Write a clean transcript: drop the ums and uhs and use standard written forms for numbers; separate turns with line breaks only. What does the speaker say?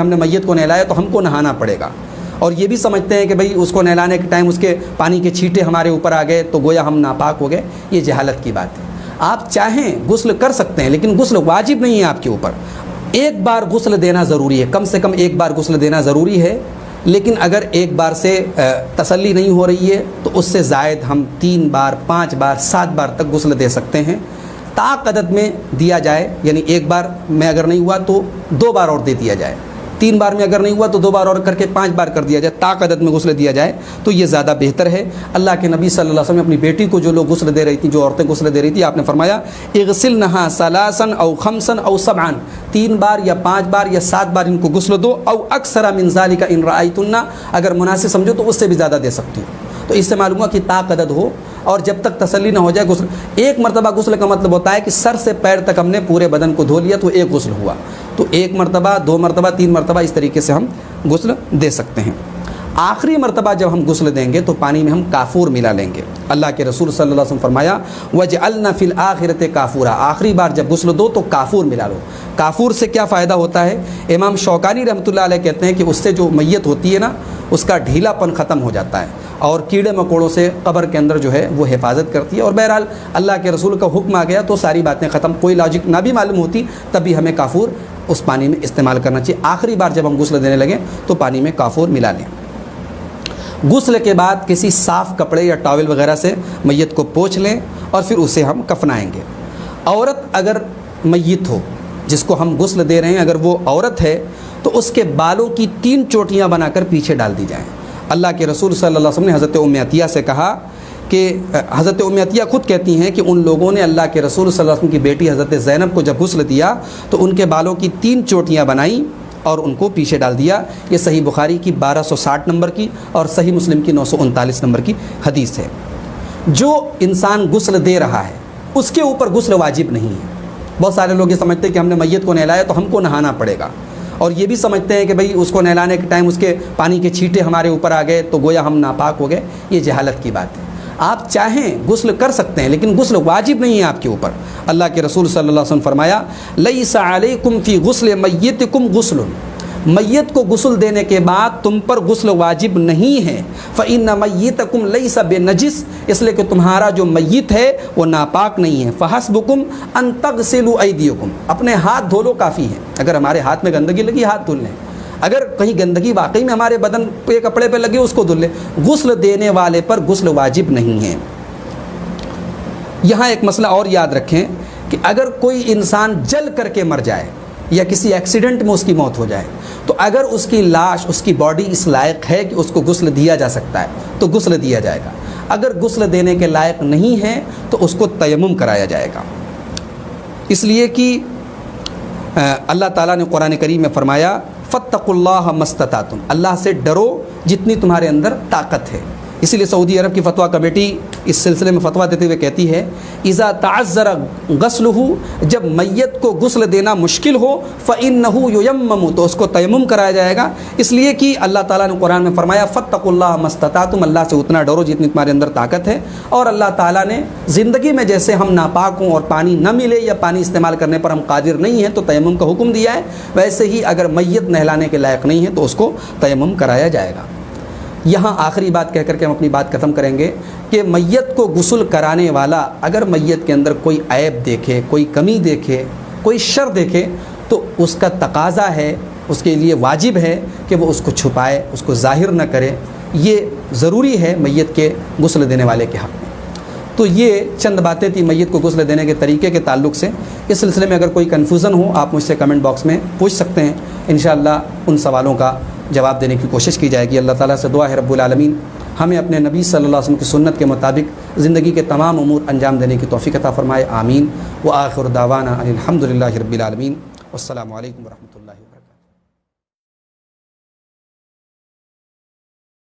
ہم نے میت کو نہلایا تو ہم کو نہانا پڑے گا، اور یہ بھی سمجھتے ہیں کہ بھئی اس کو نہلانے کے ٹائم اس کے پانی کے چھینٹے ہمارے اوپر آ گئے تو گویا ہم ناپاک ہو گئے. یہ جہالت کی بات ہے. آپ چاہیں غسل کر سکتے ہیں، لیکن غسل واجب نہیں ہے آپ کے اوپر. ایک بار غسل دینا ضروری ہے، کم سے کم ایک بار غسل دینا ضروری ہے. لیکن اگر ایک بار سے تسلی نہیں ہو رہی ہے تو اس سے زائد ہم 3 بار 5 بار 7 بار تک غسل دے سکتے ہیں. طاق عدد میں دیا جائے، یعنی ایک بار میں اگر نہیں ہوا تو 2 بار اور دے دیا جائے، 3 بار میں اگر نہیں ہوا تو 2 بار اور کر کے 5 بار کر دیا جائے. طاق عدد میں غسل دیا جائے تو یہ زیادہ بہتر ہے. اللہ کے نبی صلی اللہ علیہ وسلم اپنی بیٹی کو جو لوگ غسل دے رہی تھیں، جو عورتیں غسل دے رہی تھیں، آپ نے فرمایا اغسلنها ثلاثا او خمسا او سبعا، 3 بار یا 5 بار یا 7 بار ان کو غسل دو. او اکثر من ذلك ان رأيتن، اگر مناسب سمجھو تو اس سے بھی زیادہ دے سکتی ہو. تو اس سے معلوم ہوا کہ طاق عدد ہو، اور جب تک تسلی نہ ہو جائے غسل. ایک مرتبہ غسل کا مطلب ہوتا ہے کہ سر سے پیر تک ہم نے پورے بدن کو دھو لیا تو ایک غسل ہوا. تو 1 مرتبہ 2 مرتبہ 3 مرتبہ اس طریقے سے ہم غسل دے سکتے ہیں. آخری مرتبہ جب ہم غسل دیں گے تو پانی میں ہم کافور ملا لیں گے. اللہ کے رسول صلی اللہ علیہ وسلم فرمایا وَجْعَلْنَا فِي الْآخِرَةِ كَافُورًا، آخری بار جب غسل دو تو کافور ملا لو. کافور سے کیا فائدہ ہوتا ہے؟ امام شوکانی رحمۃ اللہ علیہ کہتے ہیں کہ اس سے جو میت ہوتی ہے نا، اس کا ڈھیلا پن ختم ہو جاتا ہے، اور کیڑے مکوڑوں سے قبر کے اندر جو ہے وہ حفاظت کرتی ہے. اور بہرحال اللہ کے رسول کا حکم آ گیا تو ساری باتیں ختم. کوئی لاجک نہ بھی معلوم ہوتی تب بھی ہمیں کافور اس پانی میں استعمال کرنا چاہیے. آخری بار جب ہم غسل دینے لگیں تو پانی میں کافور ملا لیں. غسل کے بعد کسی صاف کپڑے یا ٹاول وغیرہ سے میت کو پوچھ لیں اور پھر اسے ہم کفنائیں گے. عورت اگر میت ہو جس کو ہم غسل دے رہے ہیں، اگر وہ عورت ہے تو اس کے بالوں کی 3 چوٹیاں بنا کر پیچھے ڈال دی جائیں. اللہ کے رسول صلی اللہ علیہ وسلم نے حضرت ام عطیہ سے کہا کہ حضرت ام عطیہ خود کہتی ہیں کہ ان لوگوں نے اللہ کے رسول صلی اللہ علیہ وسلم کی بیٹی حضرت زینب کو جب غسل دیا تو ان کے بالوں کی 3 چوٹیاں بنائیں اور ان کو پیچھے ڈال دیا. یہ صحیح بخاری کی 1260 نمبر کی اور صحیح مسلم کی 939 نمبر کی حدیث ہے. جو انسان غسل دے رہا ہے اس کے اوپر غسل واجب نہیں ہے. بہت سارے لوگ یہ سمجھتے ہیں کہ ہم نے میت کو نہلایا تو ہم کو نہانا پڑے گا، اور یہ بھی سمجھتے ہیں کہ بھئی اس کو نہلانے کے ٹائم اس کے پانی کے چھینٹے ہمارے اوپر آ گئے تو گویا ہم ناپاک ہو گئے. یہ جہالت کی بات ہے. آپ چاہیں غسل کر سکتے ہیں، لیکن غسل واجب نہیں ہے آپ کے اوپر. اللہ کے رسول صلی اللہ علیہ وسلم فرمایا لیس علیکم فی غسل میتکم غسل، میت کو غسل دینے کے بعد تم پر غسل واجب نہیں ہے. فإن میتکم لیس بنجس، اس لیے کہ تمہارا جو میت ہے وہ ناپاک نہیں ہے. فحسبکم ان تغسلوا ایدیکم، اپنے ہاتھ دھو لو کافی ہے. اگر ہمارے ہاتھ میں گندگی لگی ہاتھ دھل لیں، اگر کہیں گندگی واقعی میں ہمارے بدن پہ کپڑے پہ لگے اس کو دھل لیں. غسل دینے والے پر غسل واجب نہیں ہے. یہاں ایک مسئلہ اور یاد رکھیں کہ اگر کوئی انسان جل کر کے مر جائے یا کسی ایکسیڈنٹ میں اس کی موت ہو جائے تو اگر اس کی لاش، اس کی باڈی اس لائق ہے کہ اس کو غسل دیا جا سکتا ہے تو غسل دیا جائے گا. اگر غسل دینے کے لائق نہیں ہے تو اس کو تیمم کرایا جائے گا. اس لیے کہ اللہ تعالیٰ نے قرآن کریم میں فرمایا فاتقوا اللہ ما استطعتم، اللہ سے ڈرو جتنی تمہارے اندر طاقت ہے. اسی لیے سعودی عرب کی فتویٰ کمیٹی اس سلسلے میں فتویٰ دیتے ہوئے کہتی ہے اذا تعذر غسلہ، جب میت کو غسل دینا مشکل ہو فإنہ ییمم، تو اس کو تیمم کرایا جائے گا. اس لیے کہ اللہ تعالیٰ نے قرآن میں فرمایا فاتقوا اللہ ما استطعتم، اللہ سے اتنا ڈرو جتنی تمہارے اندر طاقت ہے. اور اللہ تعالیٰ نے زندگی میں جیسے ہم ناپاک ہوں اور پانی نہ ملے یا پانی استعمال کرنے پر ہم قادر نہیں ہیں تو تیمم کا حکم دیا ہے، ویسے ہی اگر میت نہلانے کے لائق نہیں ہے تو اس کو تیمم کرایا جائے گا. یہاں آخری بات کہہ کر کے ہم اپنی بات ختم کریں گے کہ میت کو غسل کرانے والا اگر میت کے اندر کوئی عیب دیکھے، کوئی کمی دیکھے، کوئی شر دیکھے تو اس کا تقاضا ہے، اس کے لیے واجب ہے کہ وہ اس کو چھپائے، اس کو ظاہر نہ کرے. یہ ضروری ہے میت کے غسل دینے والے کے حق میں. تو یہ چند باتیں تھیں میت کو غسل دینے کے طریقے کے تعلق سے. اس سلسلے میں اگر کوئی کنفیوژن ہو آپ مجھ سے کمنٹ باکس میں پوچھ سکتے ہیں. انشاءاللہ ان سوالوں کا جواب دینے کی کوشش کی جائے گی. اللہ تعالیٰ سے دعا ہے رب العالمین ہمیں اپنے نبی صلی اللہ علیہ وسلم کی سنت کے مطابق زندگی کے تمام امور انجام دینے کی توفیق عطا فرمائے. آمین. وآخر دعوانا ان الحمد للہ رب العالمین. والسلام علیکم ورحمۃ اللہ وبرکاتہ.